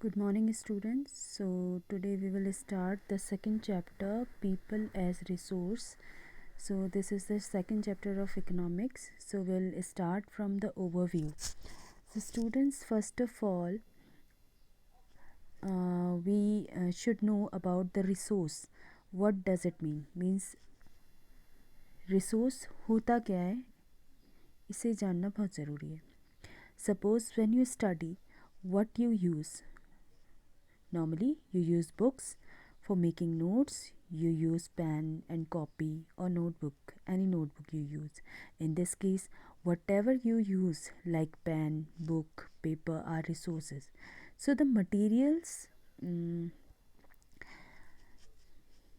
Good morning, students. So, today we will start the second chapter, People as Resource. So, this is the second chapter of economics. So, we'll start from the overview. So, students, first of all, we should know about the resource. What does it mean? Means resource होता क्या है, इसे जानना बहुत ज़रूरी है. Suppose when you study, what you use. Normally, you use books for making notes. You use pen and copy or notebook, any notebook you use. In this case, whatever you use, like pen, book, paper, are resources. So the materials,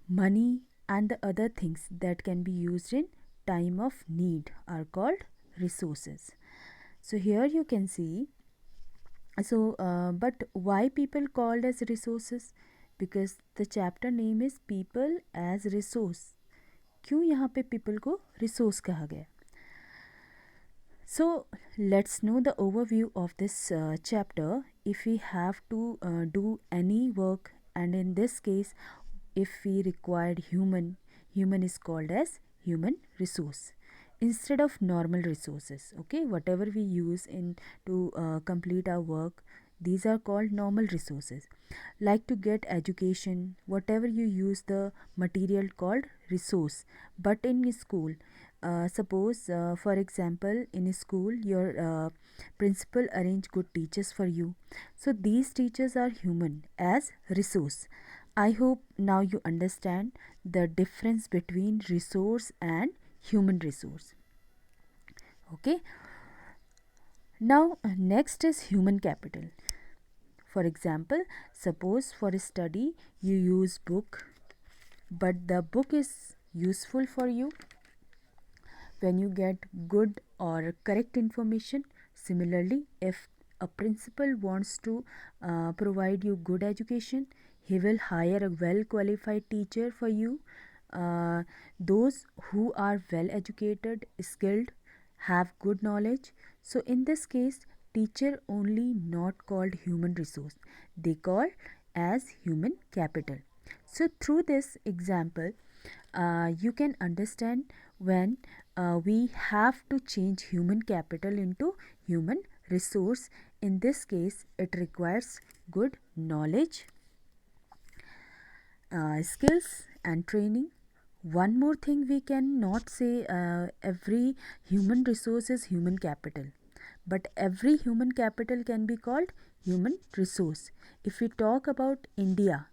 money, and the other things that can be used in time of need are called resources. So here you can see. But why people called as resources? Because the chapter name is people as resource. क्यों यहाँ पे people को resource कहा गया? So let's know the overview of this chapter. If we have to do any work, and in this case, if we required human is called as human resource instead of normal resources. Okay, whatever we use in to complete our work, these are called normal resources. Like to get education, whatever you use the material called resource. But in school, suppose for example in school your principal arrange good teachers for you, so these teachers are human as resource. I hope now you understand the difference between resource and human resource. Okay, now next is human capital. For example, suppose for study you use book, but the book is useful for you when you get good or correct information. Similarly, if a principal wants to provide you good education, he will hire a well qualified teacher for you. Those who are well educated, skilled, have good knowledge. So in this case, teacher only not called human resource, they call as human capital. So through this example, you can understand when we have to change human capital into human resource. In this case, it requires good knowledge, skills and training. One more thing, we cannot say every human resource is human capital, but every human capital can be called human resource. If we talk about India,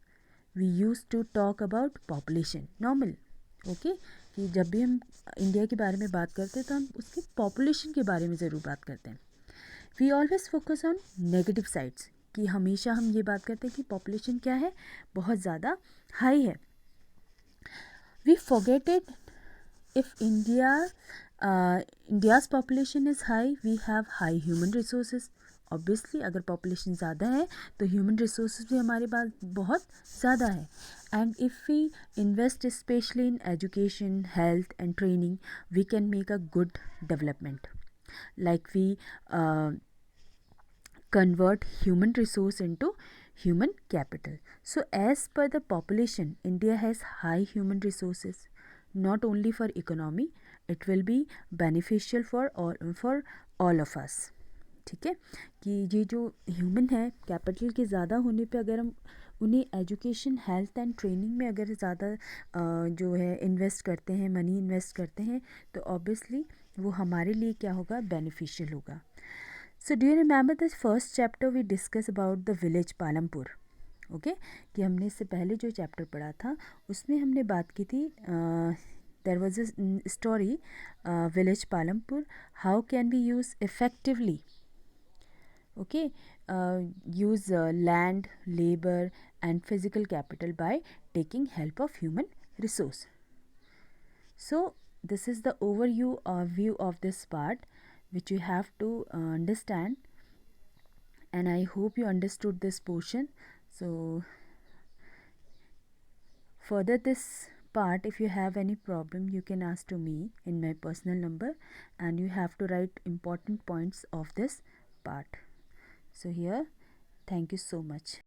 we used to talk about population normal. Okay कि जब भी हम India के बारे में बात करते हैं तो हम उसकी पॉपुलेशन के बारे में ज़रूर बात करते हैं. We always focus on negative sides, कि हमेशा हम ये बात करते हैं कि पॉपुलेशन क्या है, बहुत ज़्यादा हाई है. We forgetted if India's population is high, we have high human resources. Obviously अगर population ज़्यादा है तो human resources भी हमारे पास बहुत ज़्यादा है. And if we invest especially in education, health and training, we can make a good development. Like we convert human resource into human capital. So as per the population, India has high human resources. Not only for economy, it will be beneficial for all of us. ठीक है, कि ये जो human है, capital के ज़्यादा होने पे अगर हम उन्हें एजुकेशन, हेल्थ एंड ट्रेनिंग में अगर ज़्यादा जो है इन्वेस्ट करते हैं, मनी इन्वेस्ट करते हैं, तो ऑब्वियसली वो हमारे लिए क्या होगा, बेनिफिशियल होगा. So do you remember the first chapter we discuss about the village Palampur. Okay, कि हमने इससे पहले जो चैप्टर पढ़ा था उसमें हमने बात की थी, there was a story, village Palampur, how can be use effectively. Okay, use land, labor and physical capital by taking help of human resource. So this is the overview view of this part which you have to understand, and I hope you understood this portion. So further this part, if you have any problem, you can ask to me in my personal number, and you have to write important points of this part. So here, thank you so much.